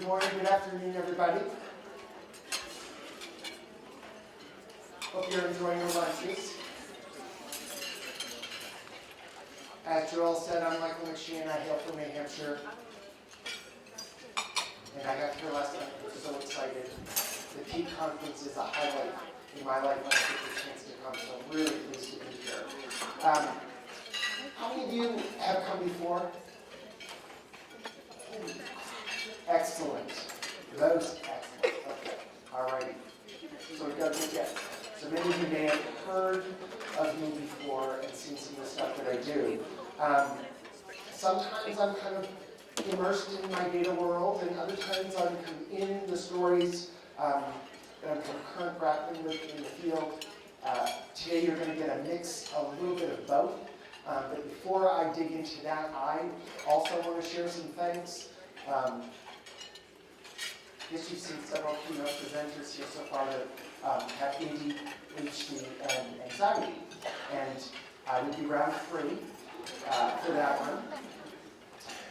Good morning, good afternoon, everybody. Hope you're enjoying your lunches. As Joel said, I'm Michael McSheen. I hail from New Hampshire. And I got here last night. I'm so excited. The Peak Conference is a highlight in my life when I get the chance to come, so I'm really pleased to be here. How many of you have come before? Excellent. Those excellent. Okay. All righty. So we've got to get. So many of you may have heard of me before and seen some of the stuff that I do. Sometimes I'm kind of immersed in my data world, and other times I'm kind of in the stories that I'm kind of current grappling with in the field. Today you're going to get a mix, a little bit of both. But before I dig into that, I also want to share some thanks. I guess you've seen several keynote presenters here so far that have ADHD and anxiety. And I will be round three for that one.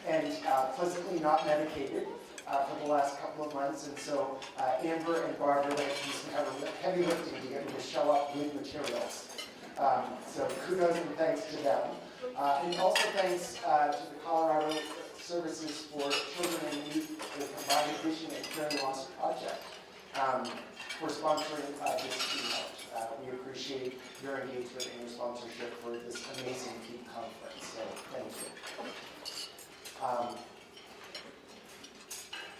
And pleasantly not medicated for the last couple of months. And so Amber and Barbara went through some heavy lifting to get me to show up with materials. So kudos and thanks to them. And also thanks to the Colorado Services for Children and Youth, the Combined Vision and Hearing Loss Project, for sponsoring this keynote. We appreciate your engagement and your sponsorship for this amazing Peak Conference. So thank you.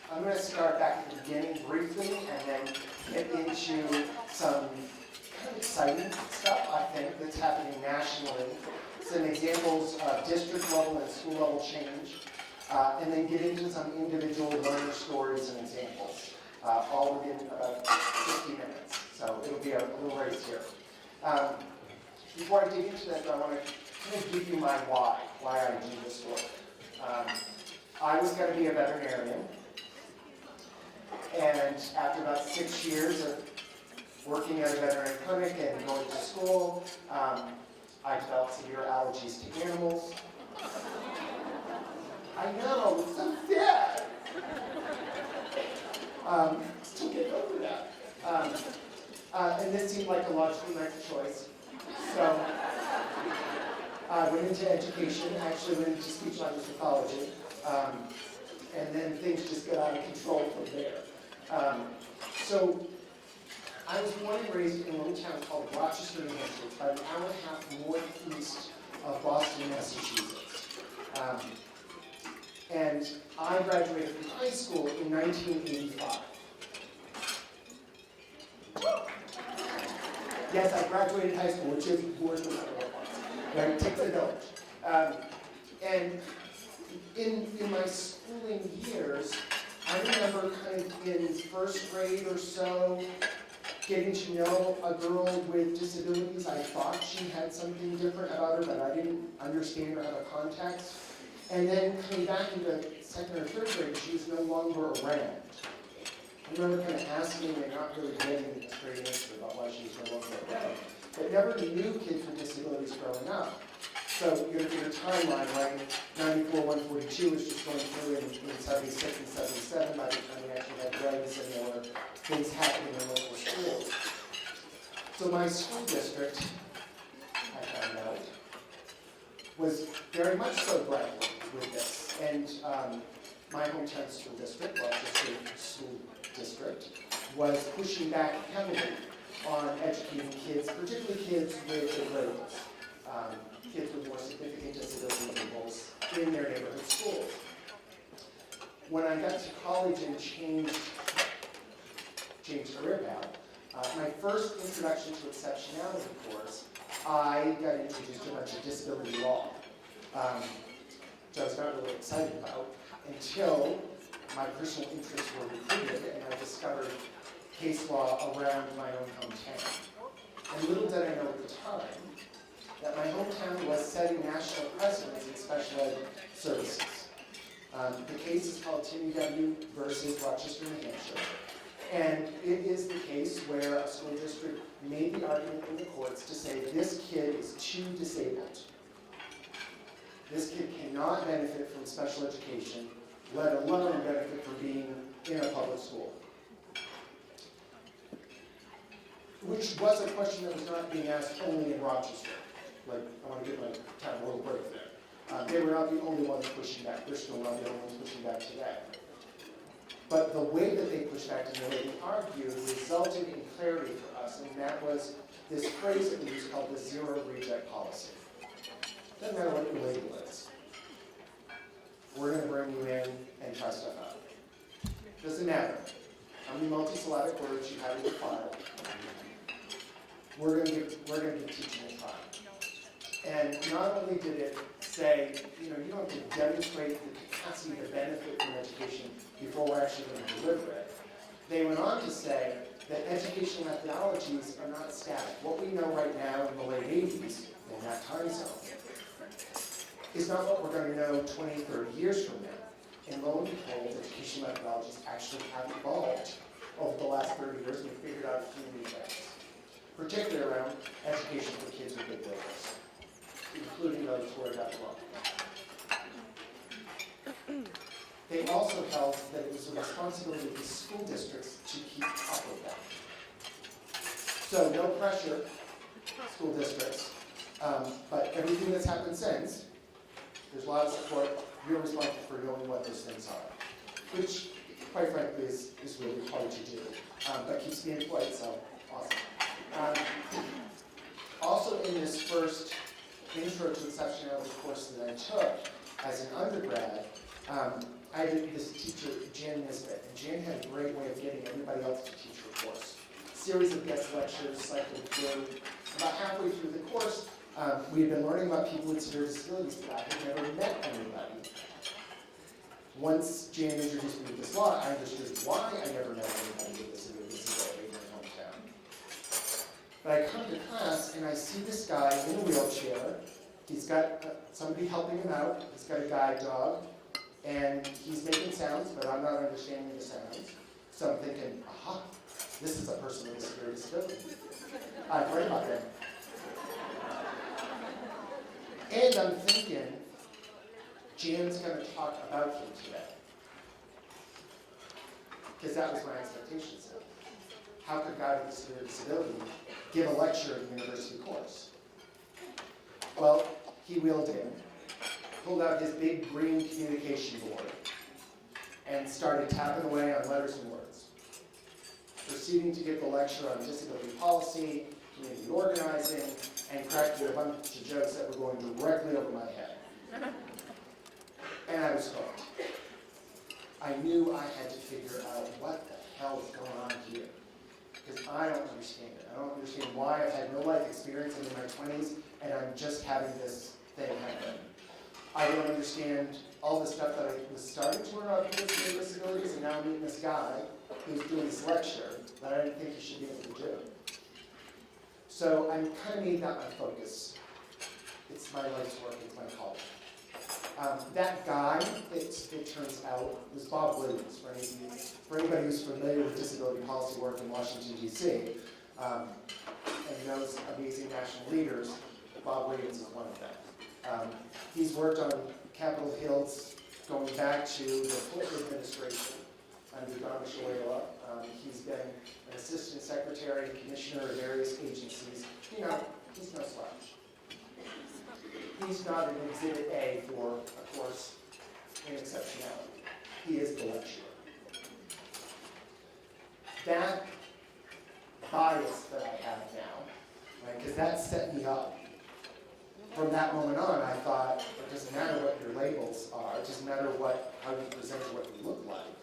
I'm going to start back at the beginning briefly and then get into some kind of exciting stuff, I think, that's happening nationally. Some examples of district level and school level change. And then get into some individual learner stories and examples, all within about 50 minutes. So it'll be a little race here. Before I dig into that, I want to kind of give you my why I do this work. I was going to be a veterinarian, and after about 6 years of working at a veterinary clinic and going to school, I developed severe allergies to animals. I know, it's so sad. Still getting over that. And this seemed like a logical next choice. So I went into education, actually went into speech language pathology, and then things just got out of control from there. So I was born and raised in a little town called Rochester, New Hampshire, about an hour and a half northeast of Boston, Massachusetts. And I graduated from high school in 1985. Yes, I graduated high school, which is worse than other ones. Right? It takes a village. And in my schooling years, I remember kind of in first grade or so, getting to know a girl with disabilities. I thought she had something different about her, but I didn't understand or have a context. And then coming back into second or third grade, she was no longer around. I remember kind of asking and not really getting a straight answer about why she was no longer around. But never knew kids with disabilities growing up. So you're in a timeline, right? 94, 142 was just going through in 76 and 77 by the time we actually had regs and there were things happening in local schools. So my school district, I found out, was very much so grappling with this. And my hometown school district, Rochester School District, was pushing back heavily on educating kids, particularly kids with disabilities, kids with more significant disability labels in their neighborhood schools. When I got to college and changed career path, my first introduction to exceptionality course, I got introduced to a bunch of disability law, which I was not really excited about until my personal interests were recruited and I discovered case law around my own hometown. And little did I know at the time that my hometown was setting national precedents in special ed services. The case is called Timmy W. versus Rochester, New Hampshire. And it is the case where a school district made the argument in the courts to say this kid is too disabled. This kid cannot benefit from special education, let alone benefit from being in a public school? Which was a question that was not being asked only in Rochester. Like, I want to give my town a little break there. They were not the only ones pushing back. They're still not the only ones pushing back today. But the way that they pushed back and the way they argued resulted in clarity for us, and that was this phrase that we use called the zero reject policy. Doesn't matter what your label is. We're going to bring you in and try stuff out. Doesn't matter how many multisyllabic words you have in your file. We're going to give teaching a try. And not only did it say, you don't have to demonstrate the capacity to benefit from education before we're actually going to deliver it. They went on to say that educational methodologies are not static. What we know right now in the late 80s, in that time zone, is not what we're going to know 20, 30 years from now. And lo and behold, educational methodologies actually have evolved over the last 30 years, and we figured out a few new things, particularly around education for kids with big labels, including those who are deaf and dumb. They also held that it was the responsibility of the school districts to keep up with them. So no pressure, school districts, but everything that's happened since, there's a lot of support. You're responsible for knowing what those things are, which, quite frankly, is really hard to do, but keeps me employed, so awesome. Also in this first intro to exceptionality course that I took as an undergrad, I had this teacher, Jan Nisbet, and Jan had a great way of getting everybody else to teach her course. A series of guest lectures cycled through. About halfway through the course, we had been learning about people with severe disabilities, but I had never met anybody. Once Jan introduced me to this law, I understood why I never met anybody with a severe disability in my hometown. But I come to class and I see this guy in a wheelchair. He's got somebody helping him out. He's got a guide dog. And he's making sounds, but I'm not understanding the sounds. So I'm thinking, aha, this is a person with a severe disability. I've heard about them. And I'm thinking, Jan's going to talk about him today. Because that was my expectation. So how could a guy with a severe disability give a lecture in a university course? Well, he wheeled in, pulled out his big green communication board, and started tapping away on letters and words, proceeding to give the lecture on disability policy, community organizing, and cracking a bunch of jokes that were going directly over my head. And I was hooked. I knew I had to figure out what the hell is going on here, because I don't understand it. I don't understand why I've had no life experience in my 20s, and I'm just having this thing happen. I don't understand all the stuff that I was starting to learn about people with disabilities, and now I'm meeting this guy who's doing this lecture that I didn't think he should be able to do. So I kind of made that my focus. It's my life's work, it's my calling. That guy, it turns out, was Bob Williams. For anybody who's familiar with disability policy work in Washington, D.C., and knows amazing national leaders, Bob Williams is one of them. He's worked on Capitol Hills going back to the Clinton administration under Donna Shalala. He's been an assistant secretary, commissioner of various agencies. He's no slouch. He's not an exhibit A for a course in exceptionality. He is the lecturer. That bias that I have now, right, because that set me up. From that moment on, I thought, it doesn't matter what your labels are, it doesn't matter how you present or what you look like.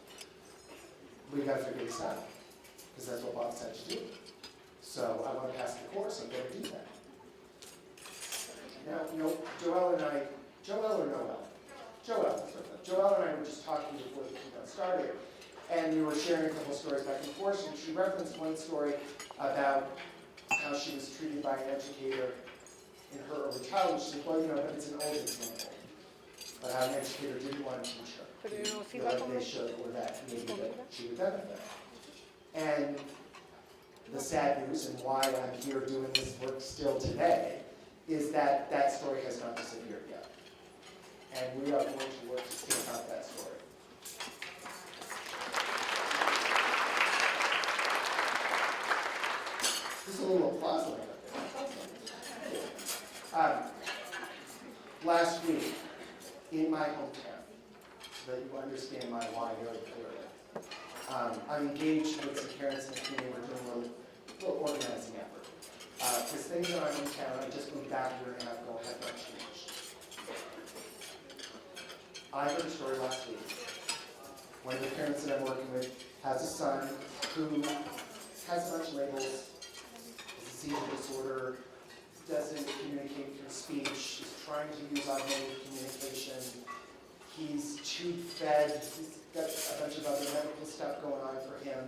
We've got to figure this out, because that's what Bob said to do. So I want to pass the course, I'm going to do that. Now, Joelle and I were just talking before the keynote started, and we were sharing a couple stories back and forth, and she referenced one story about how she was treated by an educator in her early childhood. She said, well, but it's an old example. But how an educator didn't want to teach her. Feel like they should, or that maybe that she would benefit. And the sad news, and why I'm here doing this work still today, is that that story has not disappeared yet. And we are going to work to stamp out that story. last week, in my hometown, so that you understand my why very clearly, I'm engaged with some parents in the community. We're doing a little organizing effort. Because things in our hometown, I just moved back a year and a half ago, have not changed. I heard a story last week. One of the parents that I'm working with has a son who has a bunch of labels, has a seizure disorder, doesn't communicate through speech, is trying to use automated communication. He's tube-fed, he's got a bunch of other medical stuff going on for him.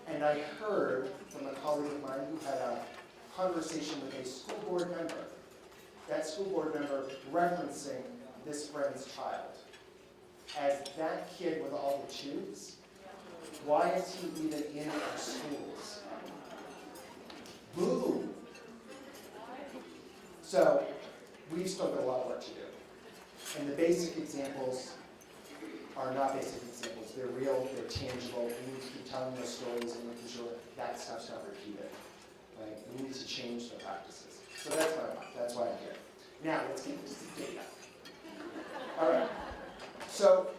And I heard from a colleague of mine who had a conversation with a school board member, that school board member referencing this friend's child as that kid with all the tubes. Why is he even in our schools? Boo! So, we've still got a lot of work to do. And the basic examples are not basic examples. They're real, they're tangible. We need to keep telling those stories and making sure that stuff's not repeated. Right? We need to change the practices. So that's why I'm here. Now, let's get into some data. All right. So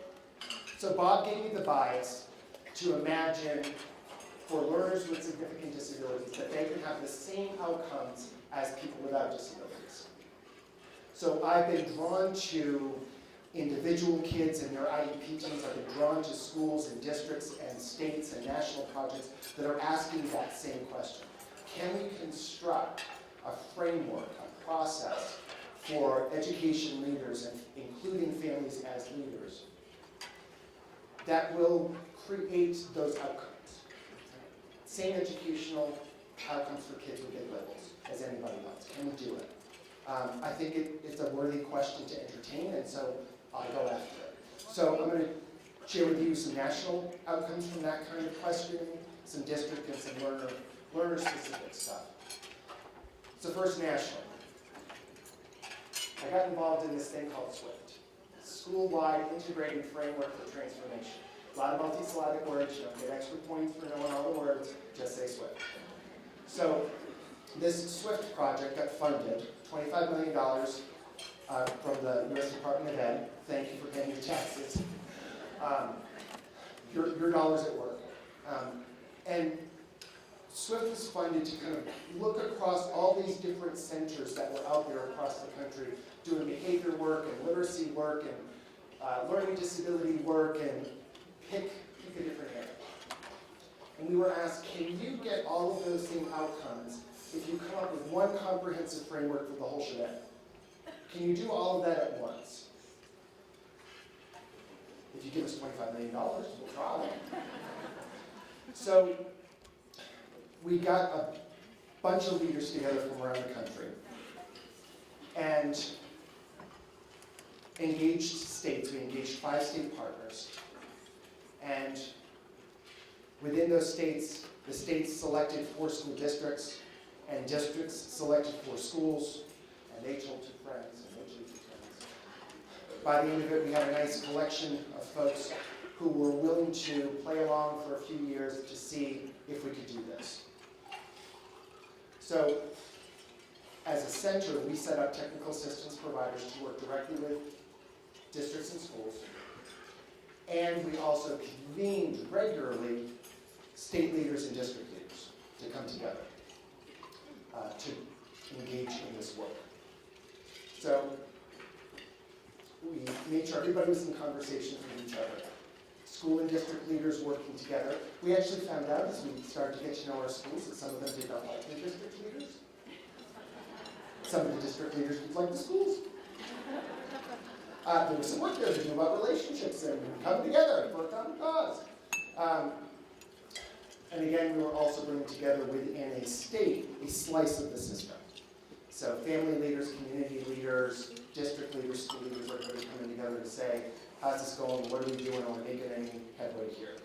Bob gave me the bias to imagine for learners with significant disabilities that they can have the same outcomes as people without disabilities. So I've been drawn to individual kids and their IEP teams. I've been drawn to schools and districts and states and national projects that are asking that same question. Can we construct a framework, a process for education leaders, and including families as leaders, that will create those outcomes? Same educational outcomes for kids with big levels as anybody else. Can we do it? I think it's a worthy question to entertain, and so I'll go after it. So I'm going to share with you some national outcomes from that kind of questioning, some district and some learner-specific stuff. So first, national. I got involved in this thing called SWIFT, School-Wide Integrated Framework for Transformation. A lot of multi-syllabic words. You don't get extra points for knowing all the words. Just say SWIFT. So this SWIFT project got funded, $25 million from the U.S. Department of Ed. Thank you for paying your taxes. Your dollars at work. And SWIFT was funded to kind of look across all these different centers that were out there across the country doing behavior work and literacy work and learning disability work and pick a different area. And we were asked, can you get all of those same outcomes if you come up with one comprehensive framework for the whole shebang? Can you do all of that at once? If you give us $25 million, we'll try. So we got a bunch of leaders together from around the country and engaged states. We engaged 5 state partners. And within those states, the states selected 4 school districts, and districts selected 4 schools, and they told 2 friends, and they told 2 friends. By the end of it, we had a nice collection of folks who were willing to play along for a few years to see if we could do this. So, as a center, we set up technical assistance providers to work directly with districts and schools. And we also convened regularly state leaders and district leaders to come together to engage in this work. So we made sure everybody was in conversation with each other. School and district leaders working together. We actually found out as we started to get to know our schools that some of them did not like the district leaders. Some of the district leaders didn't like the schools. There was some work there to do about relationships and come together for a common cause. And again, we were also bringing together within a state a slice of the system. So family leaders, community leaders, district leaders, school leaders, everybody coming together to say, how's this going? What are we doing? Are we making any headway here?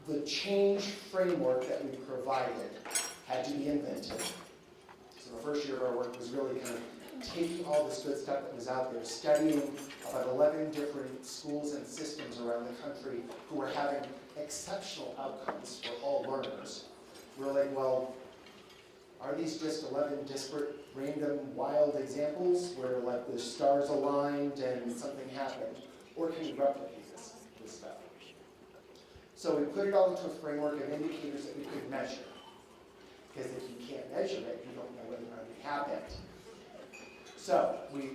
The change framework that we provided had to be invented. So the first year of our work was really kind of taking all this good stuff that was out there, studying about 11 different schools and systems around the country who were having exceptional outcomes for all learners. We're like, well, are these just 11 disparate, random, wild examples where like the stars aligned and something happened? Or can you replicate this stuff? So we put it all into a framework of indicators that we could measure. Because if you can't measure it, you don't know whether or not it happened. So we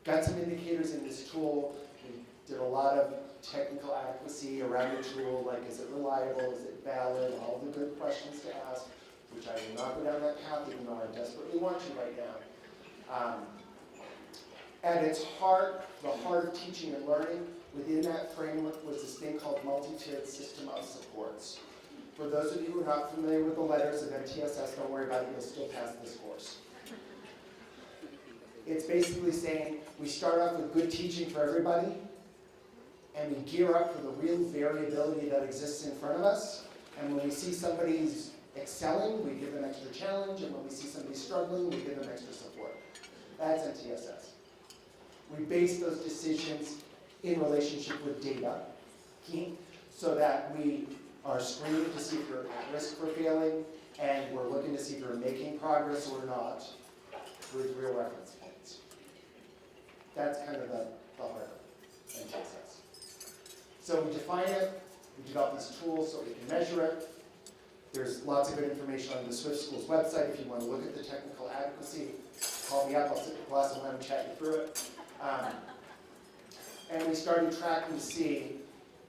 got some indicators in this tool. We did a lot of technical adequacy around the tool, like is it reliable, is it valid, all the good questions to ask, which I will not go down that path, even though I desperately want to right now. At its heart, the heart of teaching and learning, within that framework was this thing called multi-tiered system of supports. For those of you who are not familiar with the letters of MTSS, don't worry about it, you'll still pass this course. It's basically saying we start off with good teaching for everybody, and we gear up for the real variability that exists in front of us. And when we see somebody's excelling, we give them extra challenge, and when we see somebody struggling, we give them extra support. That's MTSS. We base those decisions in relationship with data, so that we are screening to see if you're at risk for failing, and we're looking to see if you're making progress or not with real reference points. That's kind of the heart of MTSS. So we define it, we develop these tools so we can measure it. There's lots of good information on the Swift Schools website if you want to look at the technical adequacy. Call me up, I'll sit with a glass of wine and chat you through it. And we started tracking to see,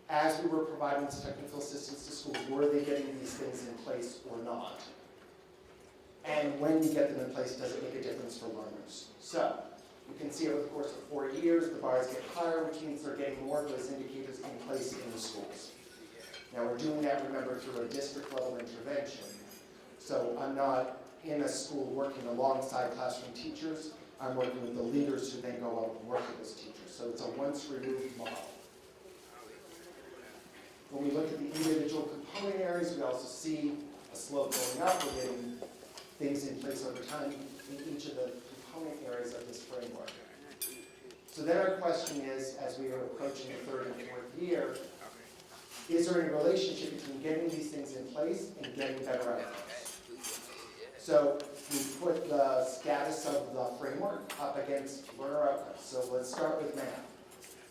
as we were providing this technical assistance to schools, were they getting these things in place or not? And when you get them in place, does it make a difference for learners? So, you can see over the course of 4 years, the bars get higher, which means they're getting more of those indicators in place in the schools. Now we're doing that, remember, through a district level intervention. So I'm not in a school working alongside classroom teachers, I'm working with the leaders who then go out and work with those teachers. So it's a once removed model. When we look at the individual component areas, we also see a slope going up. We're getting things in place over time in each of the component areas of this framework. So then our question is, as we are approaching the third and fourth year, is there any relationship between getting these things in place and getting better outcomes? So we put the status of the framework up against learner outcomes. So let's start with math.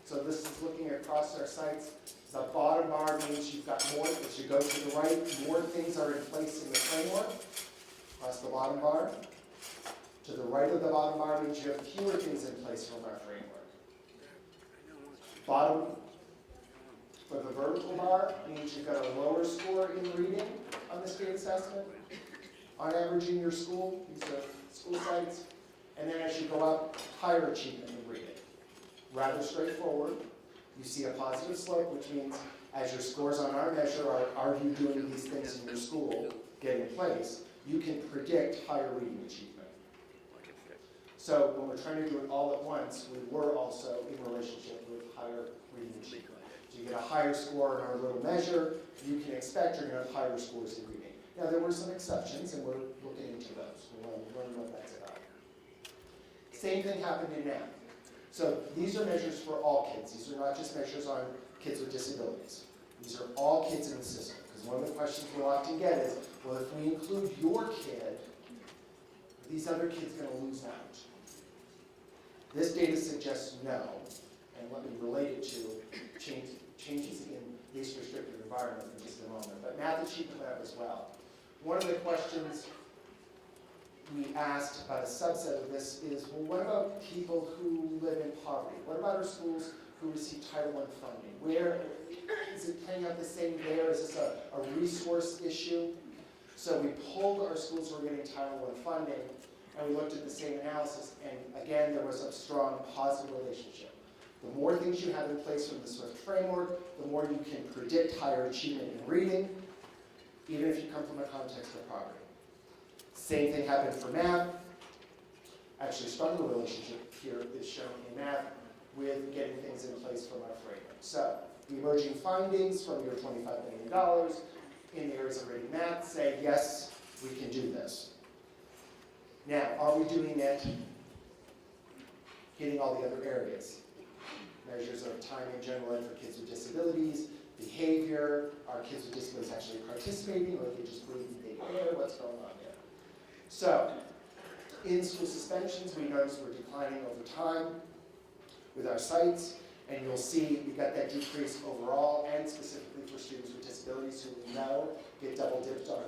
So this is looking across our sites. The bottom bar means you've got more, as you go to the right, more things are in place in the framework. Across the bottom bar. To the right of the bottom bar means you have fewer things in place from our framework. Bottom for the vertical bar means you've got a lower score in reading on the state assessment, on average in your school. These are school sites. And then as you go up, higher achievement in reading. Rather straightforward. You see a positive slope, which means as your scores on our measure are you doing these things in your school, get in place, you can predict higher reading achievement. So when we're trying to do it all at once, we were also in relationship with higher reading achievement. So you get a higher score in our little measure, you can expect you're going to have higher scores in reading. Now there were some exceptions, and we're looking into those. We'll learn what that's about. Same thing happened in math. So these are measures for all kids. These are not just measures on kids with disabilities. These are all kids in the system. Because one of the questions we'll often get is, well, if we include your kid, are these other kids going to lose out? This data suggests no, and let me relate it to changes in least restrictive environment in just a moment. But math achievement lab as well. One of the questions we asked about a subset of this is, well, what about people who live in poverty? What about our schools who receive Title I funding? Where is it playing out the same there? Is this a resource issue? So we pulled our schools who were getting Title I funding, and we looked at the same analysis, and again, there was a strong positive relationship. The more things you have in place from the SWIFT framework, the more you can predict higher achievement in reading, even if you come from a context of poverty. Same thing happened for math. Actually, a stronger relationship here is shown in math with getting things in place from our framework. So, the emerging findings from your $25 million in the areas of reading math say, yes, we can do this. Now, are we doing it hitting all the other areas? Measures of time in general ed for kids with disabilities, behavior, are kids with disabilities actually participating, or are they just breathing the air? What's going on there? So, in-school suspensions, we notice we're declining over time with our sites, and you'll see we've got that decrease overall and specifically for students with disabilities who we know get double dipped on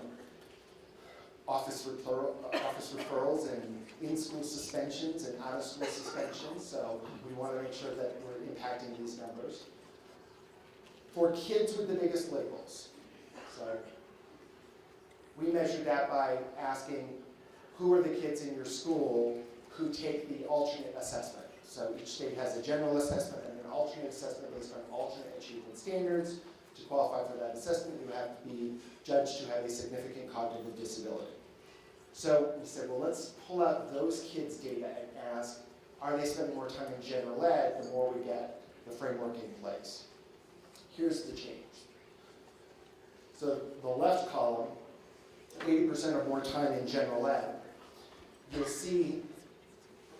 office referrals and in-school suspensions and out-of-school suspensions, so we want to make sure that we're impacting these numbers. For kids with the biggest labels, so we measured that by asking who are the kids in your school who take the alternate assessment. So each state has a general assessment and an alternate assessment based on alternate achievement standards. To qualify for that assessment, you have to be judged to have a significant cognitive disability. So we said, well, let's pull out those kids' data and ask, are they spending more time in general ed the more we get the framework in place? Here's the change. So the left column, 80% or more time in general ed, you'll see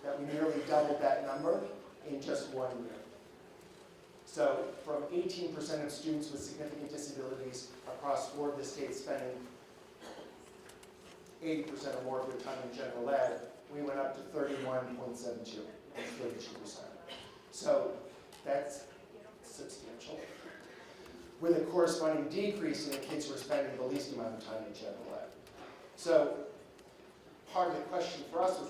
that we nearly doubled that number in just 1 year. So from 18% of students with significant disabilities across 4 of the states spending 80% or more of their time in general ed, we went up to 31.72, 32%. So that's substantial, with a corresponding decrease in the kids who are spending the least amount of time in general ed. So part of the question for us was,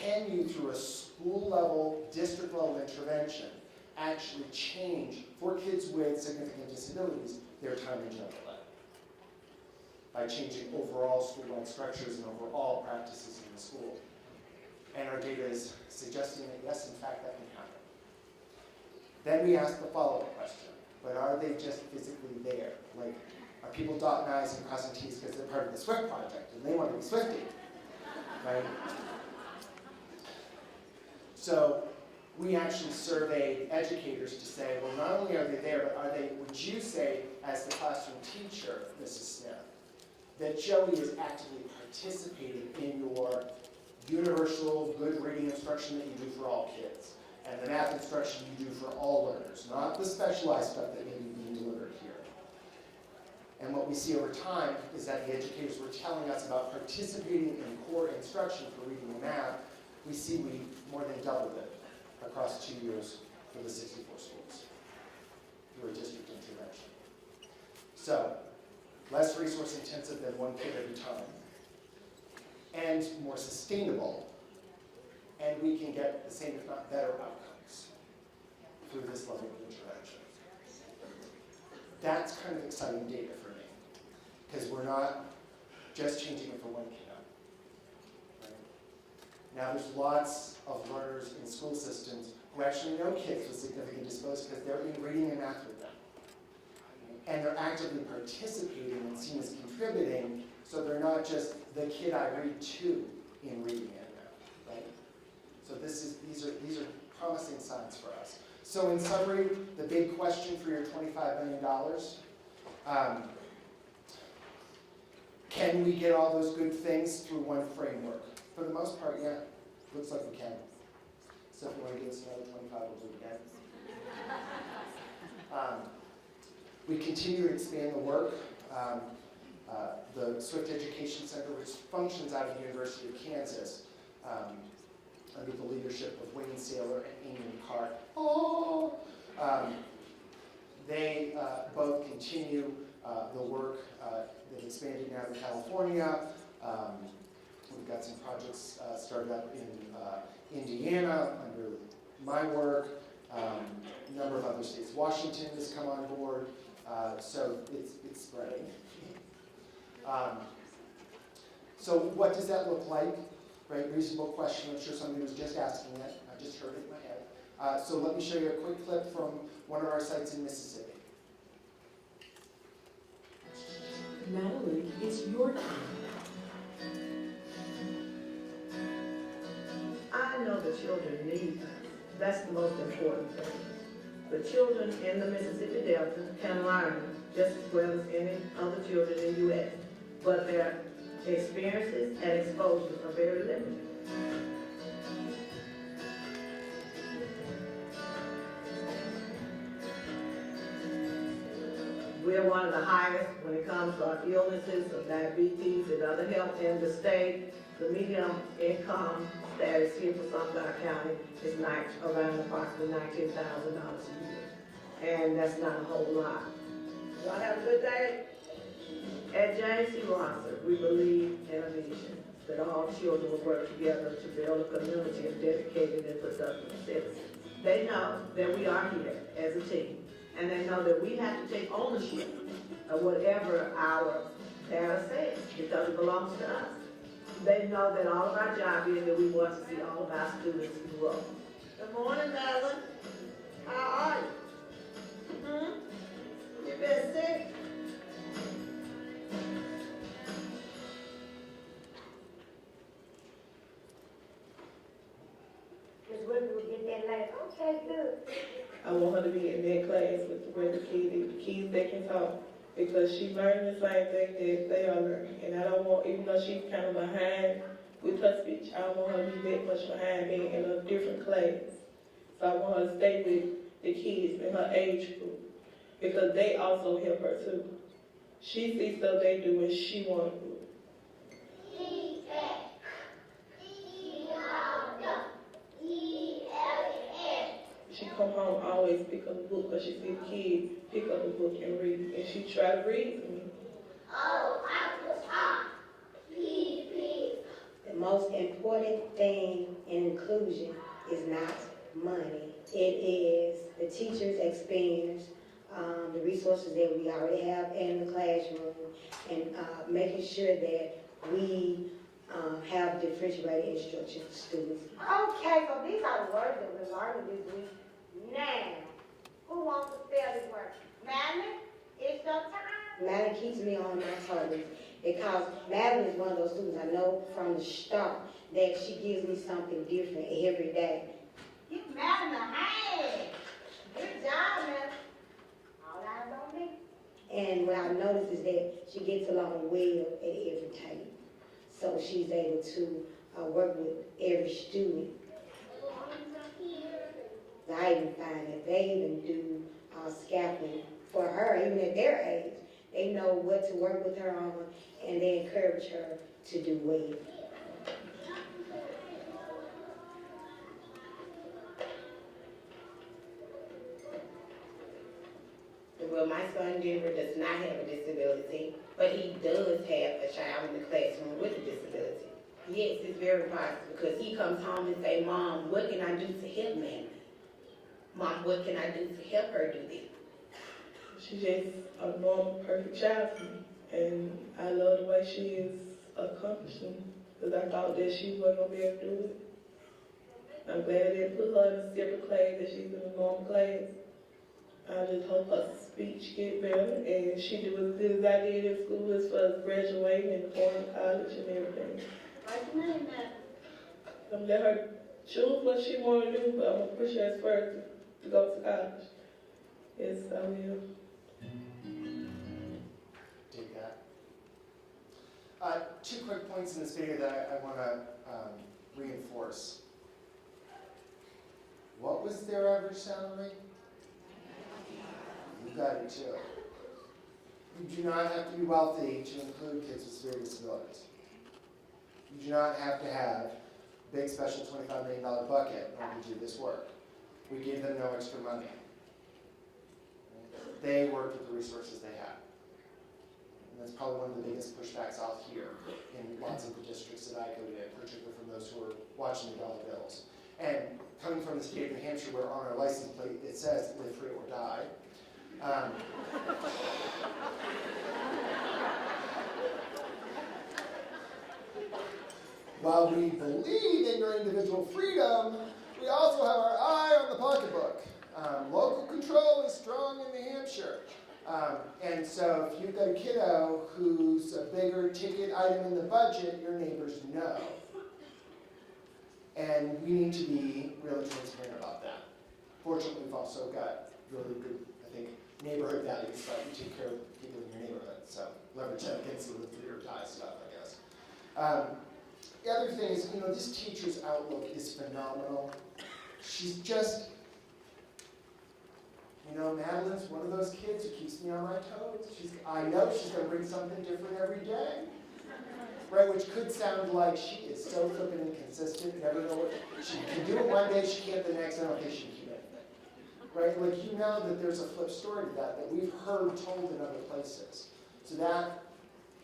can you, through a school-level, district-level intervention, actually change, for kids with significant disabilities, their time in general ed? By changing overall school-wide structures and overall practices in the school. And our data is suggesting that yes, in fact, that can happen. Then we ask the follow-up question, but are they just physically there? Like, are people dotting I's and crossing T's because they're part of the SWIFT project and they want to be Swifty, right? So we actually surveyed educators to say, well, not only are they there, but are they, would you say, as the classroom teacher, Mrs. Smith, that Joey is actively participating in your universal good reading instruction that you do for all kids, and the math instruction you do for all learners, not the specialized stuff that may be being delivered here. And what we see over time is that the educators were telling us about participating in core instruction for reading and math. We see we more than doubled it across 2 years for the 64 schools through a district intervention. So, less resource intensive than 1 kid at a time, and more sustainable, and we can get the same, if not better, outcomes through this level of intervention. That's kind of exciting data for me, because we're not just changing it for 1 kiddo. Right? Now, there's lots of learners in school systems who actually know kids with significant disabilities because they're in reading and math with them. And they're actively participating and seen as contributing, so they're not just the kid I read to in reading and math, right? So these are promising signs for us. So in summary, the big question for your $25 million, can we get all those good things through one framework? For the most part, yeah, looks like we can. So if you want to give us another 25, we'll do it again. We continue to expand the work. The Swift Education Center, which functions out of the University of Kansas, under the leadership of Wayne Saylor and Amy Carr. They both continue the work. They've expanded now to California. We've got some projects started up in Indiana under my work. A number of other states. Washington has come on board. So it's spreading. So what does that look like? Right, reasonable question. I'm sure somebody was just asking it. I just heard it in my head. So let me show you a quick clip from one of our sites in Mississippi. Natalie, it's your turn. I know the children need us. That's the most important thing. The children in the Mississippi Delta can learn just as well as any other children in the U.S., but their experiences and exposures are very limited. We're one of the highest when it comes to our illnesses of diabetes and other health in the state. The medium income status here for Sunflower County is around approximately $19,000 a year. And that's not a whole lot. Y'all have a good day. At James C. Rosser, we believe in a vision that all children will work together to build a community of dedicated and productive citizens. They know that we are here as a team, and they know that we have to take ownership of whatever our data says, because it belongs to us. They know that all of our job is that we want to see all of our students grow. Good morning, Madeline. How are you? You been sick? Miss Whitney will get that later. Okay, good. I want her to be in that class with the regular kids that can talk, because she learning the same thing that they are learning. And I don't want, even though she's kind of behind with her speech, I don't want her to be that much behind being in a different class. So I want her to stay with the kids in her age group, because they also help her too. She sees stuff they do and she wants to do it. She come home always pick up a book, because she see the kids pick up a book and read, and she try to read to me. The most important thing in inclusion is not money. It is the teachers' experience, the resources that we already have in the classroom, and making sure that we have differentiated instruction for students. Okay, so these are the words that we're learning this week. Now, who wants to spell this word? Madeline, it's your time. Madeline keeps me on my toes, because Madeline is one of those students I know from the start that she gives me something different every day. Give Madeline a hand. Good job, Madeline. All eyes on me. And what I've noticed is that she gets along well at every table. So she's able to work with every student. I even find that they even do scaffolding for her, even at their age. They know what to work with her on, and they encourage her to do well. Well, my son Denver does not have a disability, but he does have a child in the classroom with a disability. Yes, it's very positive, because he comes home and say, Mom, what can I do to help Madeline? Mom, what can I do to help her do this? She's just a normal, perfect child to me. And I love the way she is accomplishing, because I thought that she wasn't going to be able to do it. I'm glad they put her in a separate class, that she's in a normal class. I just hope her speech get better, and she do as good as I did in school as far as graduating and going to college and everything. What's your name, Madeline? I'm let her choose what she want to do, but I'm going to push her as far to go to college. Yes, I will. Take that. 2 quick points in this video that I want to reinforce. What was their average salary? You got it too. You do not have to be wealthy to include kids with severe disabilities. You do not have to have a big special $25 million bucket in order to do this work. We gave them no extra money. They worked with the resources they had. And that's probably one of the biggest pushbacks out here in lots of the districts that I go to, particularly from those who are watching the dollar bills. And coming from the state of New Hampshire, where on our license plate it says live free or die. While we believe in your individual freedom, we also have our eye on the pocketbook. Local control is strong in New Hampshire. And so if you've got a kiddo who's a bigger ticket item in the budget, your neighbors know. And we need to be really transparent about that. Fortunately, we've also got really good, I think, neighborhood values, but you take care of people in your neighborhood. So leverage that against the live free or die stuff, I guess. The other thing is, this teacher's outlook is phenomenal. She's just, Madeline's one of those kids who keeps me on my toes. I know she's going to bring something different every day. right? Which could sound like she is so flippin' inconsistent, never know what, she can do it one day, she can't the next, I don't think she can do anything. Right, like you know that there's a flip story to that we've heard told in other places. So that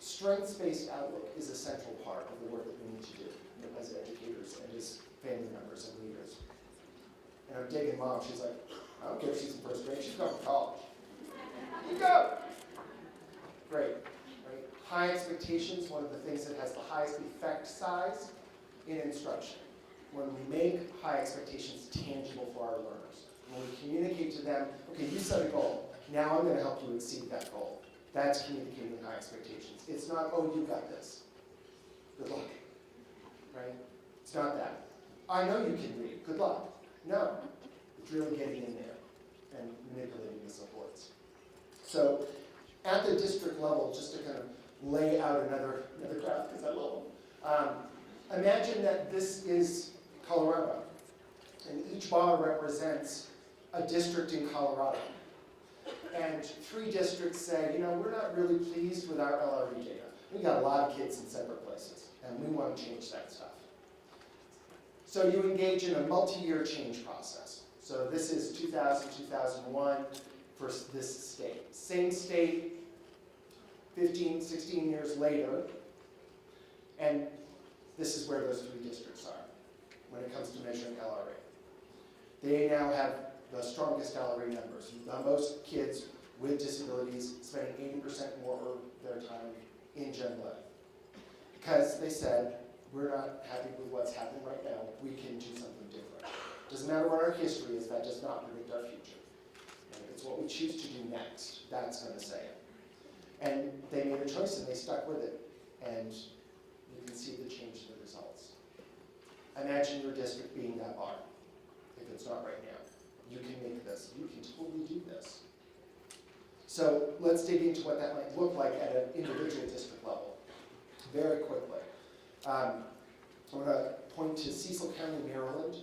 strengths-based outlook is a central part of the work that we need to do as educators and as family members and leaders. And I'm digging mom, she's like, I don't care if she's in first grade, she's going to college. You go! Great. Right? High expectations, one of the things that has the highest effect size in instruction. When we make high expectations tangible for our learners. When we communicate to them, okay, you set a goal. Now I'm going to help you exceed that goal. That's communicating high expectations. It's not, oh, you got this. Good luck. Right? It's not that. I know you can read. Good luck. No. It's really getting in there and manipulating the supports. So at the district level, just to kind of lay out another graph, because I love them. Imagine that this is Colorado, and each bar represents a district in Colorado. And 3 districts say, we're not really pleased with our LRE data. We got a lot of kids in separate places, and we want to change that stuff. So you engage in a multi-year change process. So this is 2000, 2001 for this state. Same state, 15, 16 years later, and this is where those 3 districts are when it comes to measuring LRE. They now have the strongest LRE numbers. The most kids with disabilities spending 80% more of their time in general ed. Because they said, we're not happy with what's happening right now, we can do something different. Doesn't matter what our history is, that does not predict our future. And it's what we choose to do next, that's going to say it. And they made a choice and they stuck with it. And you can see the change in the results. Imagine your district being that bar, if it's not right now. You can make this. You can totally do this. So let's dig into what that might look like at an individual district level very quickly. I'm going to point to Cecil County, Maryland.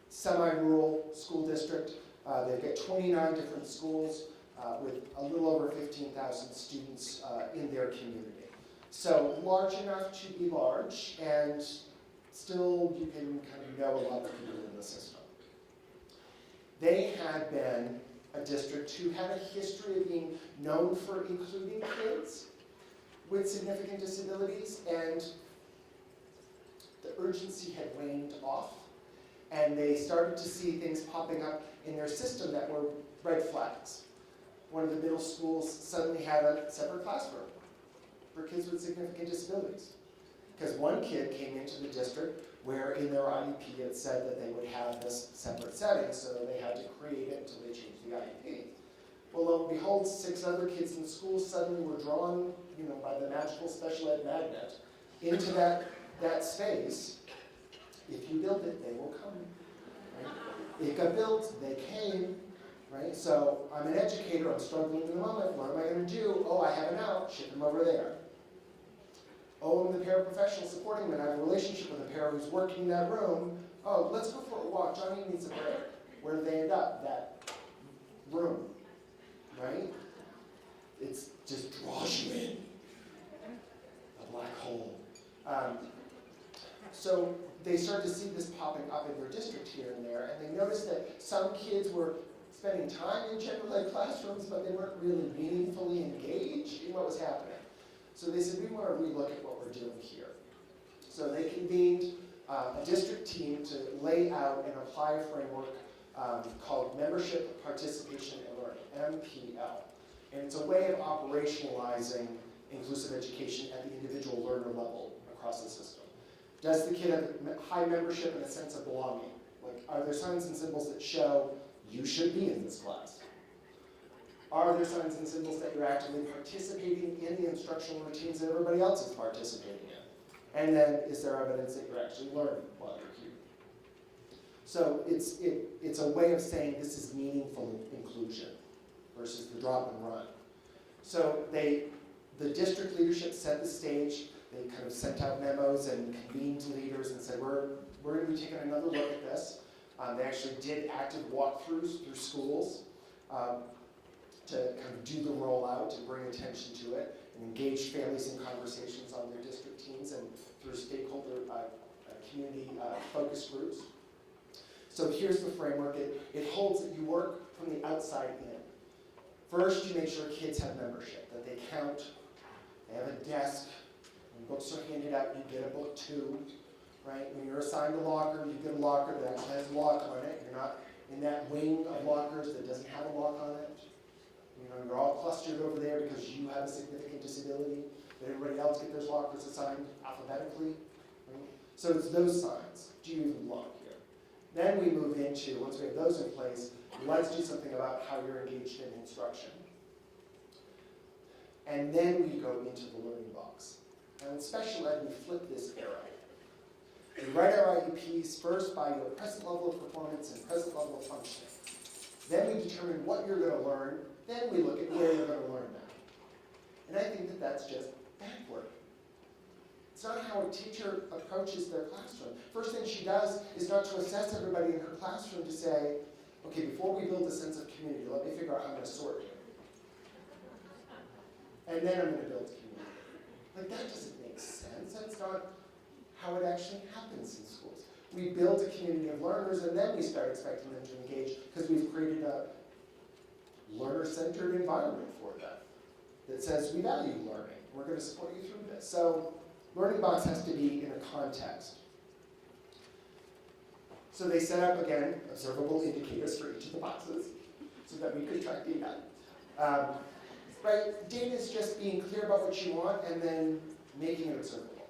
Semi-rural school district. They've got 29 different schools with a little over 15,000 students in their community. So large enough to be large, and still you can kind of know a lot of people in the system. They had been a district who had a history of being known for including kids with significant disabilities, and the urgency had waned off, and they started to see things popping up in their system that were red flags. One of the middle schools suddenly had a separate classroom for kids with significant disabilities. Because one kid came into the district where in their IEP it said that they would have this separate setting, so they had to create it until they changed the IEP. Well, lo and behold, 6 other kids in the school suddenly were drawn, by the magical special ed magnet into that space. If you build it, they will come. Right? It got built, they came. Right? So I'm an educator, I'm struggling in the moment, what am I going to do? Oh, I have an out, ship them over there. Oh, I'm the paraprofessional supporting them, I have a relationship with a para who's working in that room. Oh, let's go for a walk, Johnny needs a break. Where do they end up? That room. Right? It just draws you in. A black hole. So they started to see this popping up in their district here and there, and they noticed that some kids were spending time in general ed classrooms, but they weren't really meaningfully engaged in what was happening. So they said, we want to relook at what we're doing here. So they convened a district team to lay out and apply a framework called Membership, Participation, and Learning, MPL. And it's a way of operationalizing inclusive education at the individual learner level across the system. Does the kid have high membership and a sense of belonging? Like, are there signs and symbols that show you should be in this class? Are there signs and symbols that you're actively participating in the instructional routines that everybody else is participating in? And then, is there evidence that you're actually learning while you're here? So it's a way of saying this is meaningful inclusion versus the drop and run. So the district leadership set the stage. They kind of sent out memos and convened leaders and said, we're going to be taking another look at this. They actually did active walkthroughs through schools to kind of do the rollout and bring attention to it. and engaged families in conversations on their district teams and through stakeholder community focus groups. So here's the framework. It holds that you work from the outside in. First, you make sure kids have membership, that they count, they have a desk, when books are handed out, you get a book too, right? When you're assigned a locker, you get a locker that actually has a lock on it. You're not in that wing of lockers that doesn't have a lock on it. You know, you're all clustered over there because you have a significant disability, but everybody else get those lockers assigned alphabetically. Right? So it's those signs. Do you even belong here? Then we move into, once we have those in place, let's do something about how you're engaged in instruction. And then we go into the learning box. And in special ed, we flip this arrow. We write our IEPs first by your present level of performance and present level of functioning. Then we determine what you're going to learn. Then we look at where you're going to learn that. And I think that that's just backward. It's not how a teacher approaches their classroom. First thing she does is not to assess everybody in her classroom to say, okay, before we build a sense of community, let me figure out how I'm going to sort you. And then I'm going to build community. Like, that doesn't make sense. That's not how it actually happens in schools. We build a community of learners, and then we start expecting them to engage because we've created a learner-centered environment for them that says we value learning. We're going to support you through this. So learning box has to be in a context. So they set up, again, observable indicators for each of the boxes so that we could track data. Right? Data is just being clear about what you want and then making it observable.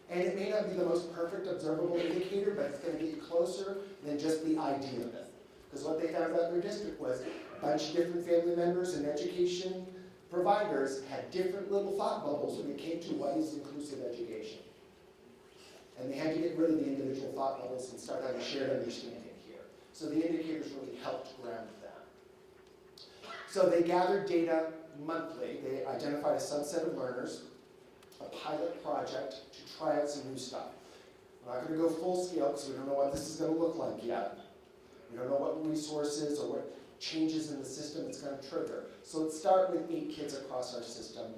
And it may not be the most perfect observable indicator, but it's going to get you closer than just the idea of it. Because what they found about their district was a bunch of different family members and education providers had different little thought bubbles when it came to what is inclusive education. And they had to get rid of the individual thought bubbles and start having a shared understanding here. So the indicators really helped ground that. So they gathered data monthly. They identified a subset of learners, a pilot project to try out some new stuff. We're not going to go full scale because we don't know what this is going to look like yet. We don't know what resources or what changes in the system it's going to trigger. So let's start with 8 kids across our system,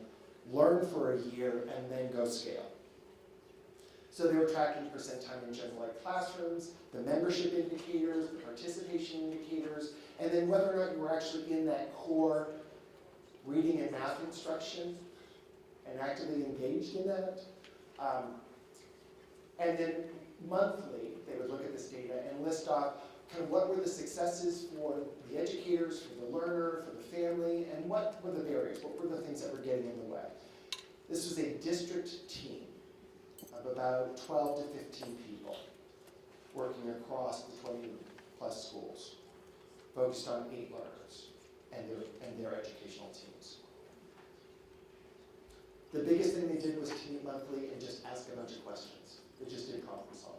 learn for a year, and then go scale. So they were tracking percent time in general ed classrooms, the membership indicators, the participation indicators, and then whether or not you were actually in that core reading and math instruction and actively engaged in that. And then monthly, they would look at this data and list off kind of what were the successes for the educators, for the learner, for the family, and what were the barriers, what were the things that were getting in the way. This was a district team of about 12 to 15 people working across the 20 plus schools, focused on 8 learners and their educational teams. The biggest thing they did was to meet monthly and just ask a bunch of questions. They just did problem solving.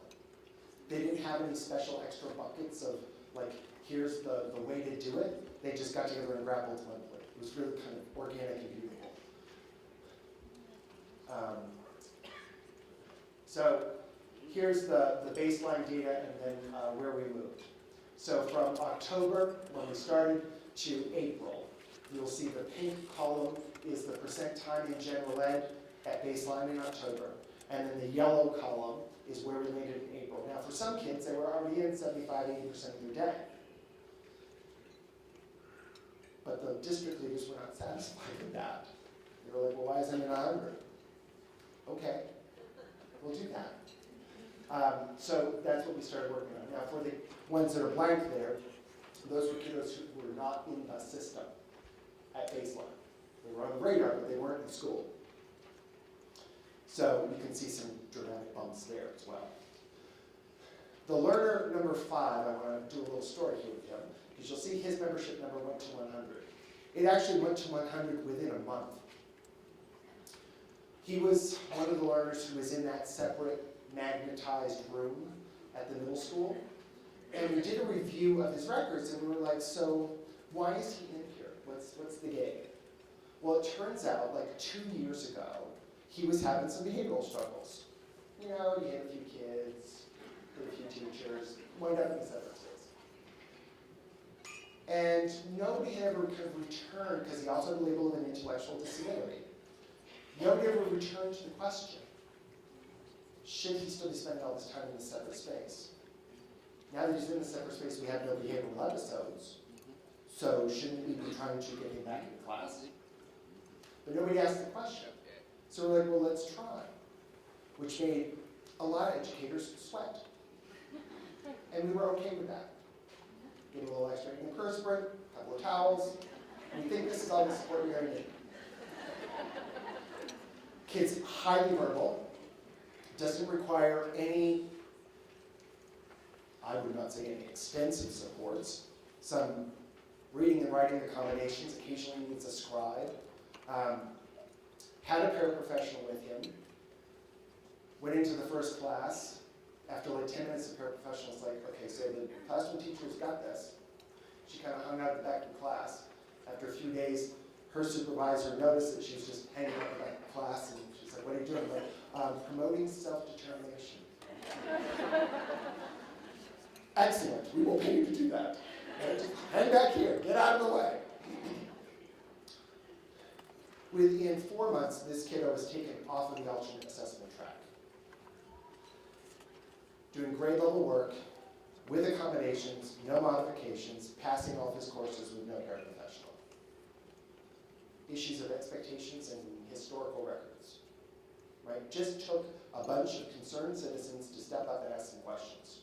They didn't have any special extra buckets of, like, here's the way to do it. They just got together and grappled monthly. It was really kind of organic and beautiful. So here's the baseline data and then where we moved. So from October, when we started, to April, you'll see the pink column is the percent time in general ed at baseline in October. And then the yellow column is where we landed in April. Now, for some kids, they were already in 75, 80% of their day. But the district leaders were not satisfied with that. They were like, well, why isn't it 100? Okay, we'll do that. So that's what we started working on. Now, for the ones that are blank there, those were kiddos who were not in the system at baseline. They were on the radar, but they weren't in school. So you can see some dramatic bumps there as well. The learner number 5, I want to do a little story here with him, because you'll see his membership number went to 100. It actually went to 100 within a month. He was one of the learners who was in that separate magnetized room at the middle school. And we did a review of his records, and we were like, so why is he in here? What's the gig? Well, it turns out, like 2 years ago, he was having some behavioral struggles. You know, he had a few kids, had a few teachers, wound up in services. And nobody had ever kind of returned, because he also had a label of an intellectual disability. Nobody ever returned to the question, should he still be spending all this time in the separate space? Now that he's in the separate space, we have no behavioral episodes. So shouldn't we be trying to get him back in class? But nobody asked the question. So we're like, well, let's try. Which made a lot of educators sweat. And we were okay with that. Get a little extra antiperspirant, a couple of towels, and we think this is all the support you're going to need. Kids highly verbal, doesn't require any, I would not say any extensive supports, some reading and writing accommodations, occasionally needs a scribe. Had a paraprofessional with him, went into the first class. After like 10 minutes, the paraprofessional was like, okay, so the classroom teacher's got this. She kind of hung out at the back of the class. After a few days, her supervisor noticed that she was just hanging out at the back of the class, and she's like, what are you doing? Like, promoting self-determination. Excellent, we will pay you to do that. Hang back here, get out of the way. Within 4 months, this kiddo was taken off of the alternate assessment track. Doing grade level work, with accommodations, no modifications, passing all of his courses with no paraprofessional. Issues of expectations and historical records, right? Just took a bunch of concerned citizens to step up and ask some questions.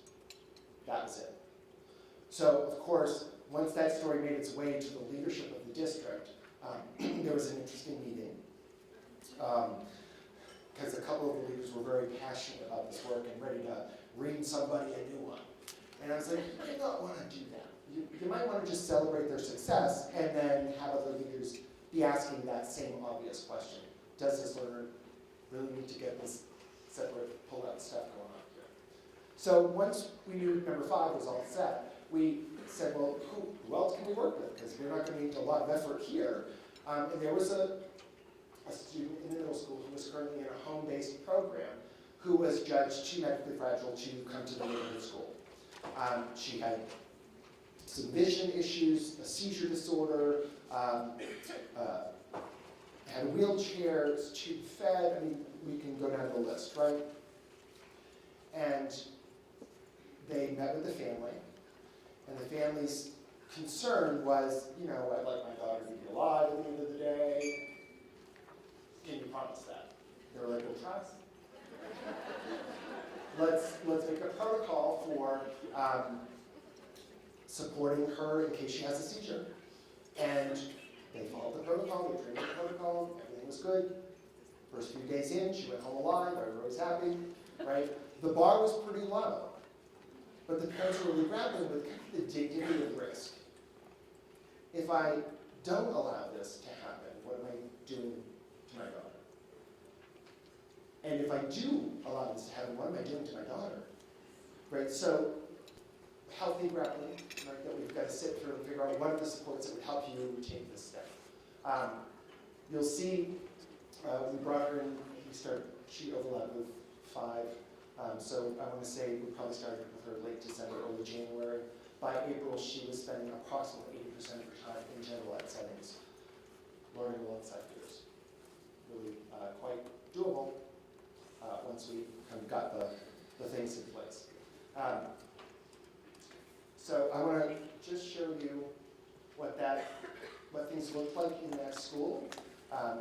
That was it. So, of course, once that story made its way to the leadership of the district, there was an interesting meeting, because a couple of the leaders were very passionate about this work and ready to read somebody a new one. And I was like, you might not want to do that. You might want to just celebrate their success and then have other leaders be asking that same obvious question. Does this learner really need to get this separate pull-out stuff going on here? So once we knew number 5 was all set, we said, well, who else can we work with? Because we're not going to need a lot of effort here. And there was a student in the middle school who was currently in a home-based program who was judged too medically fragile to come to the neighborhood school. She had some vision issues, a seizure disorder, had a wheelchair, tube fed. I mean, we can go down the list, right? And they met with the family, and the family's concern was, you know, I'd like my daughter to be alive at the end of the day. Can you promise that? They were like, well, trust. Let's make a protocol for supporting her in case she has a seizure. And they followed the protocol, they trained the protocol, everything was good. First few days in, she went home alive, everybody was happy, right? The bar was pretty low, but the parents were really grappling with the dignity of risk. If I don't allow this to happen, what am I doing to my daughter? And if I do allow this to happen, what am I doing to my daughter? Right, so healthy grappling, right, that we've got to sit through and figure out what are the supports that would help you take this step. You'll see we brought her in, she overlapped with 5, so I want to say we probably started with her late December, early January. By April, she was spending approximately 80% of her time in general ed settings, learning alongside peers. Really quite doable once we kind of got the things in place. So I want to just show you what things look like in that school.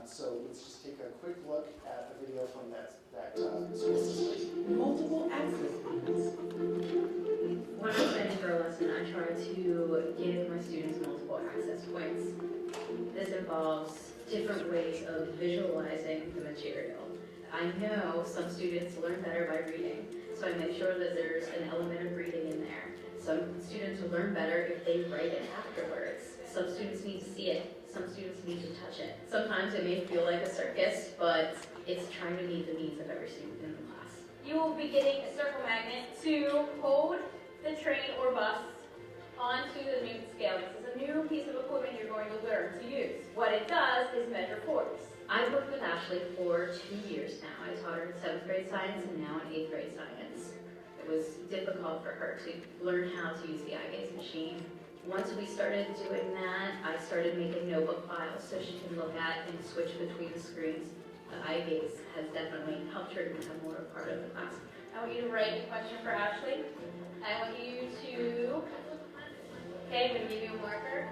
So let's just take a quick look at the video from that school system. Multiple access points. When I'm studying for a lesson, I try to give my students multiple access points. This involves different ways of visualizing the material. I know some students learn better by reading, so I make sure that there's an element of reading in there. Some students will learn better if they write it afterwards. Some students need to see it. Some students need to touch it. Sometimes it may feel like a circus, but it's trying to meet the needs of every student in the class. You will be getting a circle magnet to hold the train or bus onto the Newton scale. This is a new piece of equipment you're going to learn to use. What it does is measure force. I've worked with Ashley for 2 years now. I taught her in 7th grade science and now in 8th grade science. It was difficult for her to learn how to use the eye gaze machine. Once we started doing that, I started making notebook files so she can look at and switch between the screens the eye gaze has definitely helped her to become more a part of the class. I want you to write a question for Ashley. I want you to, okay, I'm gonna give you a marker.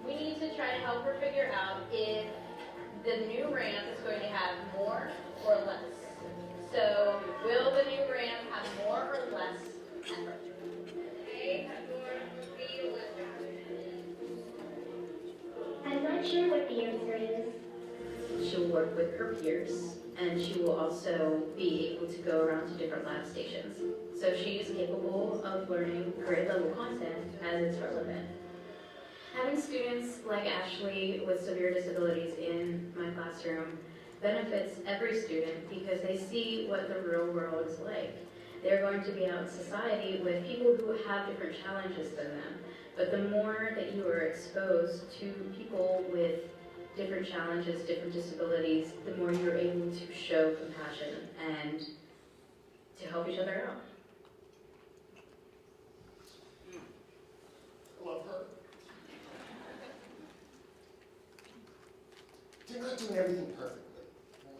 We need to try to help her figure out if the new ramp is going to have more or less. So, will the new ramp have more or less effort? A, more, B, less. I'm not sure what the answer is. She'll work with her peers, and she will also be able to go around to different lab stations. So she is capable of learning grade level content as it's relevant. Having students like Ashley with severe disabilities in my classroom benefits every student because they see what the real world is like. They're going to be out in society with people who have different challenges than them. But the more that you are exposed to people with different challenges, different disabilities, the more you're able to show compassion and to help each other out. I love her. They're not doing everything perfectly. Right?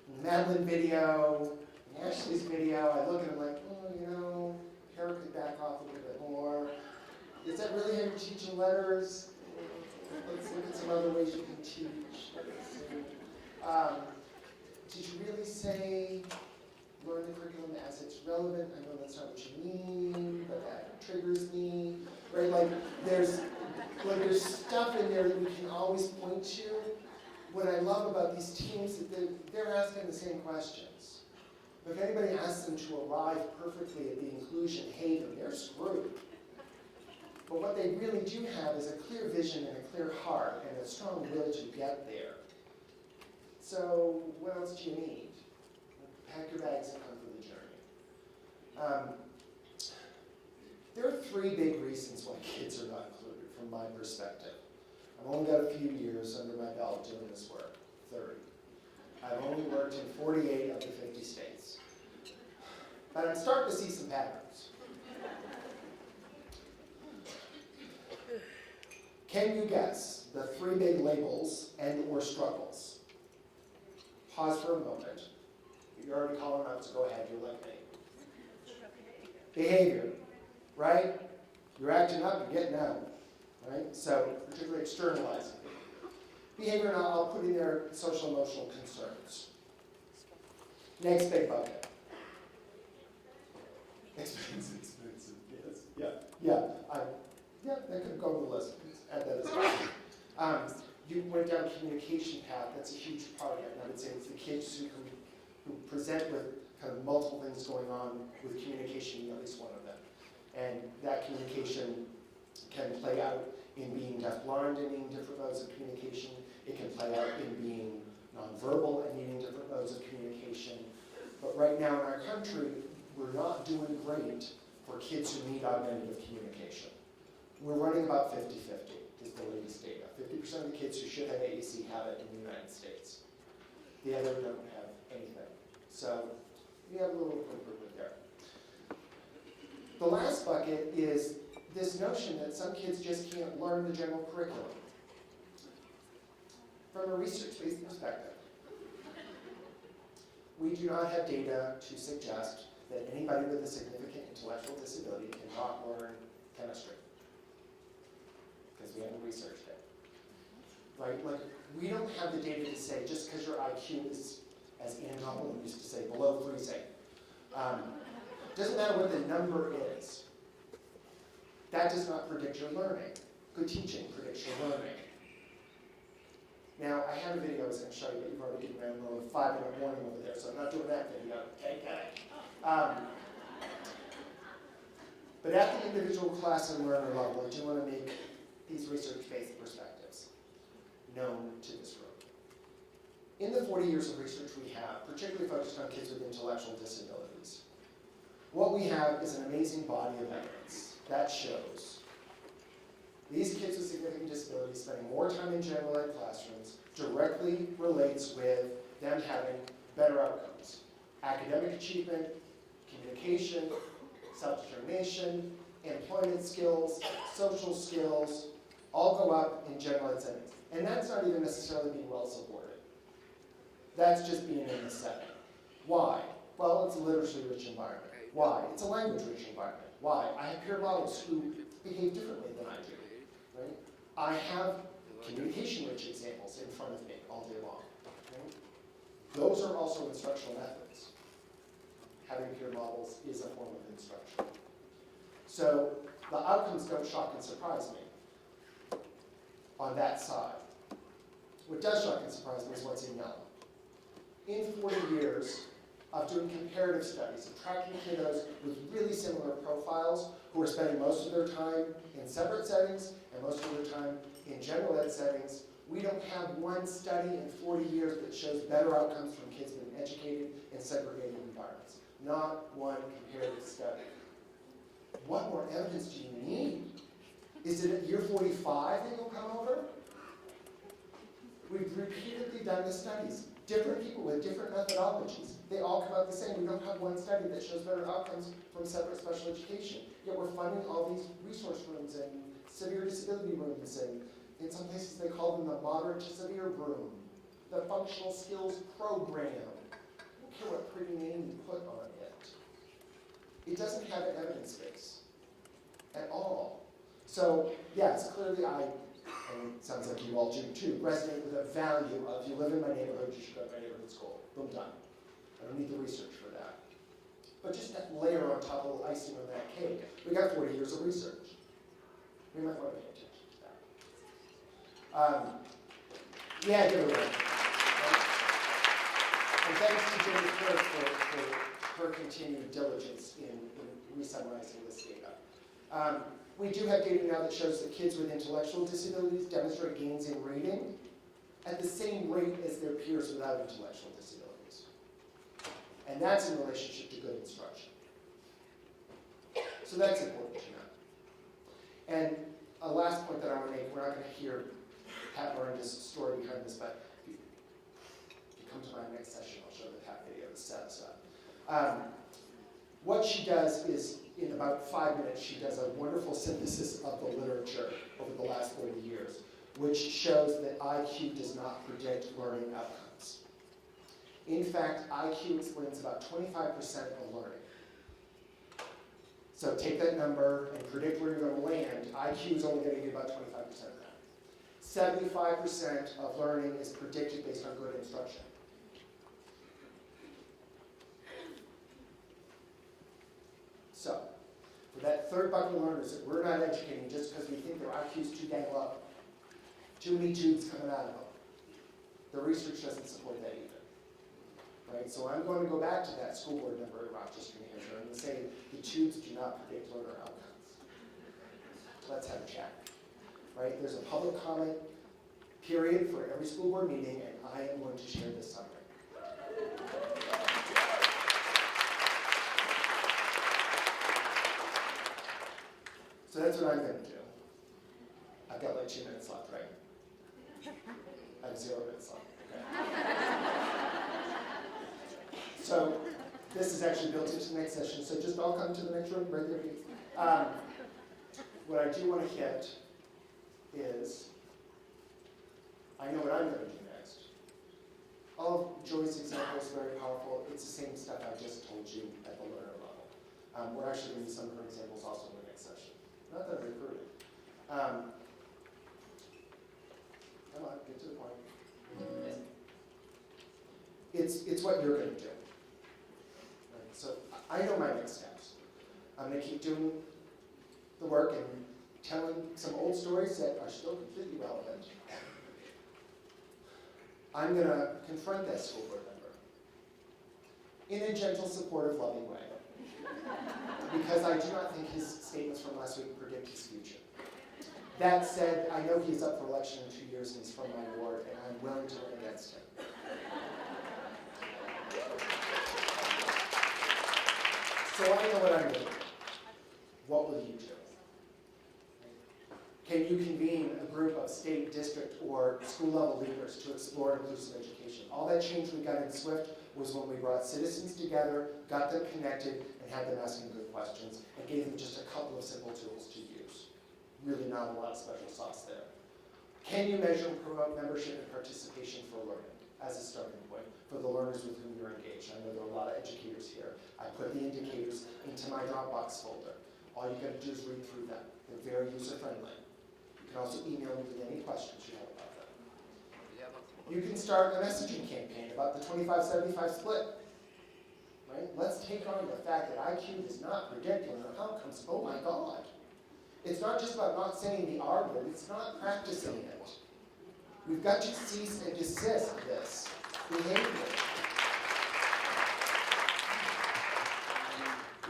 In the Madeline video, in Ashley's video, I look at them like, oh, you know, Kara could back off a little bit more. Is that really how you're teaching letters? Let's look at some other ways you can teach. Did you really say learn the curriculum as it's relevant? I know that's not what you mean, but that triggers me. Right? Like there's stuff in there that we can always point to. What I love about these teams is that they're asking the same questions. If anybody asks them to arrive perfectly at the inclusion haven, they're screwed. But what they really do have is a clear vision and a clear heart and a strong will to get there. So what else do you need? Pack your bags and come for the journey. There are three big reasons why kids are not included from my perspective. I've only got a few years under my belt doing this work, 30. I've only worked in 48 of the 50 states. But I'm starting to see some patterns. Can you guess the three big labels and or struggles? Pause for a moment. You're already calling out, so go ahead, you're like me. Behavior, right? You're acting up, you're getting out, right? So, particularly externalizing. Behavior, and I'll put in there social emotional concerns. Next big bucket. Expensive, yes. Yeah, that could go on the list. Add that as well. You went down communication path, that's a huge part of it. And I would say it's the kids who present with kind of multiple things going on with communication, at least one of them. And that communication can play out in being deafblind and needing different modes of communication. It can play out in being nonverbal and needing different modes of communication. But right now in our country, we're not doing great for kids who need augmentative communication. We're running about 50-50 is the latest data. 50% of the kids who should have AAC have it in the United States. The other don't have anything. So we have a little improvement there. The last bucket is this notion that some kids just can't learn the general curriculum. From a research-based perspective, we do not have data to suggest that anybody with a significant intellectual disability cannot learn chemistry. Because we haven't researched it. Right? Like, we don't have the data to say just because your IQ is, as Ann Tomlin used to say, below freezing. Doesn't matter what the number is. That does not predict your learning. Good teaching predicts your learning. Now, I have a video I was going to show you, but you've already given me a little 5-minute warning over there, so I'm not doing that video. Okay, got it. But at the individual class and learner level, I do want to make these research-based perspectives known to this group. In the 40 years of research we have, particularly focused on kids with intellectual disabilities, what we have is an amazing body of evidence that shows these kids with significant disabilities spending more time in general ed classrooms directly relates with them having better outcomes. Academic achievement, communication, self-determination, employment skills, social skills, all go up in general ed settings. And that's not even necessarily being well supported. That's just being in the setting. Why? Well, it's a literacy-rich environment. Why? It's a language-rich environment. Why? I have peer models who behave differently than I do, right? I have communication-rich examples in front of me all day long, right? Those are also instructional methods. Having peer models is a form of instruction. So the outcomes don't shock and surprise me on that side. What does shock and surprise me is what's in yellow. In 40 years of doing comparative studies, of tracking kiddos with really similar profiles who are spending most of their time in separate settings and most of their time in general ed settings, we don't have one study in 40 years that shows better outcomes from kids being educated in segregated environments. Not one comparative study. What more evidence do you need? Is it at year 45 that you'll come over? We've repeatedly done the studies. Different people with different methodologies. They all come out the same. We don't have one study that shows better outcomes from separate special education. Yet we're funding all these resource rooms and severe disability rooms, and in some places they call them the moderate to severe room, the functional skills program. I don't care what pretty name you put on it. It doesn't have an evidence base at all. So yes, clearly and it sounds like you all do too, resonate with a value of you live in my neighborhood, you should go to my neighborhood school. Boom, done. I don't need the research for that. But just that layer on top of the icing on that cake. We got 40 years of research. We might want to pay attention to that. Yeah, give it away. And thanks to Jenny Kirk for her continued diligence in re-summarizing this data. We do have data now that shows that kids with intellectual disabilities demonstrate gains in reading at the same rate as their peers without intellectual disabilities. And that's in relationship to good instruction. So that's important to know. And a last point that I want to make, we're not going to hear Pat Miranda's story behind this, but if you come to my next session, I'll show the Pat video that set us up. What she does is, in about 5 minutes, she does a wonderful synthesis of the literature over the last 40 years, which shows that IQ does not predict learning outcomes. In fact, IQ explains about 25% of learning. So take that number and predict where you're going to land. IQ is only going to give you about 25% of that. 75% of learning is predicted based on good instruction. So, for that third bucket of learners that we're not educating just because we think their IQ is too dang low, too many tubes coming out of them, the research doesn't support that either. Right? So I'm going to go back to that school board member in Rochester, New Hampshire, and say the tubes do not predict learner outcomes. Let's have a chat. Right? There's a public comment period for every school board meeting, and I am going to share this summary. So that's what I'm going to do. I've got like 2 minutes left, right? I have 0 minutes left. Okay. So this is actually built into the next session, so just all come to the next room right there. What I do want to hit is, I know what I'm going to do next. All of Joy's examples are very powerful. It's the same stuff I just told you at the learner level. We're actually going to use some of her examples also in the next session. Not that I'm recruiting. Come on, get to the point. It's what you're going to do. Right? So I know my next steps. I'm going to keep doing the work and telling some old stories that are still completely relevant. I'm going to confront that school board member in a gentle, supportive, loving way. Because I do not think his statements from last week predict his future. That said, I know he's up for election in 2 years and he's from my ward, and I'm willing to run against him. So I know what I'm going to do. What will you do? Can you convene a group of state, district, or school-level leaders to explore inclusive education? All that change we got in SWIFT was when we brought citizens together, got them connected, and had them asking good questions, and gave them just a couple of simple tools to use. Really not a lot of special sauce there. Can you measure and promote membership and participation for learning? as a starting point for the learners with whom you're engaged. I know there are a lot of educators here. I put the indicators into my Dropbox folder. All you gotta do is read through them. They're very user-friendly. You can also email me with any questions you have about them. You can start a messaging campaign about the 25-75 split. Right? Let's take on the fact that IQ does not predict learner outcomes. Oh my God. It's not just about not saying the R word, it's not practicing it. We've got to cease and desist this behavior.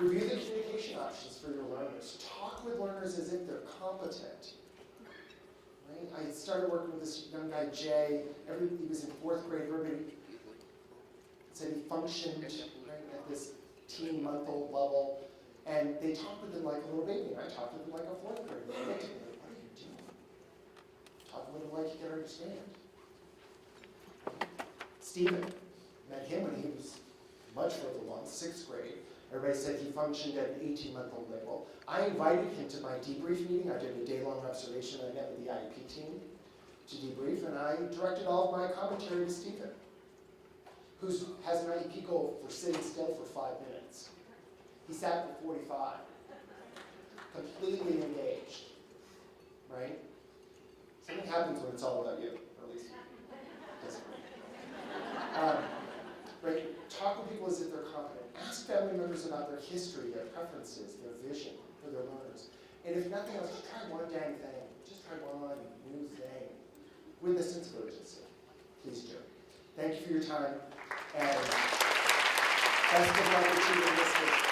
Review the communication options for your learners. Talk with learners as if they're competent. Right? I started working with this young guy, Jay. He was in 4th grade. Everybody said he functioned right, at this teen-month-old level. And they talked with him like a little baby. And I talked with him like a 4th grader. They looked at me like, what are you doing? Talk with him like he can understand. Stephen, met him when he was much further along, 6th grade. Everybody said he functioned at an 18-month-old level. I invited him to my debrief meeting. I did a day-long observation. I met with the IEP team to debrief, and I directed all of my commentary to Stephen, who has an IEP goal for sitting still for 5 minutes. He sat for 45, completely engaged, right? Something happens when it's all about you, or at least it doesn't. Right? Talk with people as if they're competent. Ask family members about their history, their preferences, their vision for their learners. And if nothing else, just try one dang thing. Just try one new thing with a sense of urgency. Please do. Thank you for your time, and best of luck with you in this week.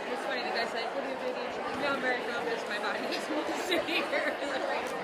It's funny, the guy's like, what do you think? No, I'm very nervous. My body doesn't want to sit here.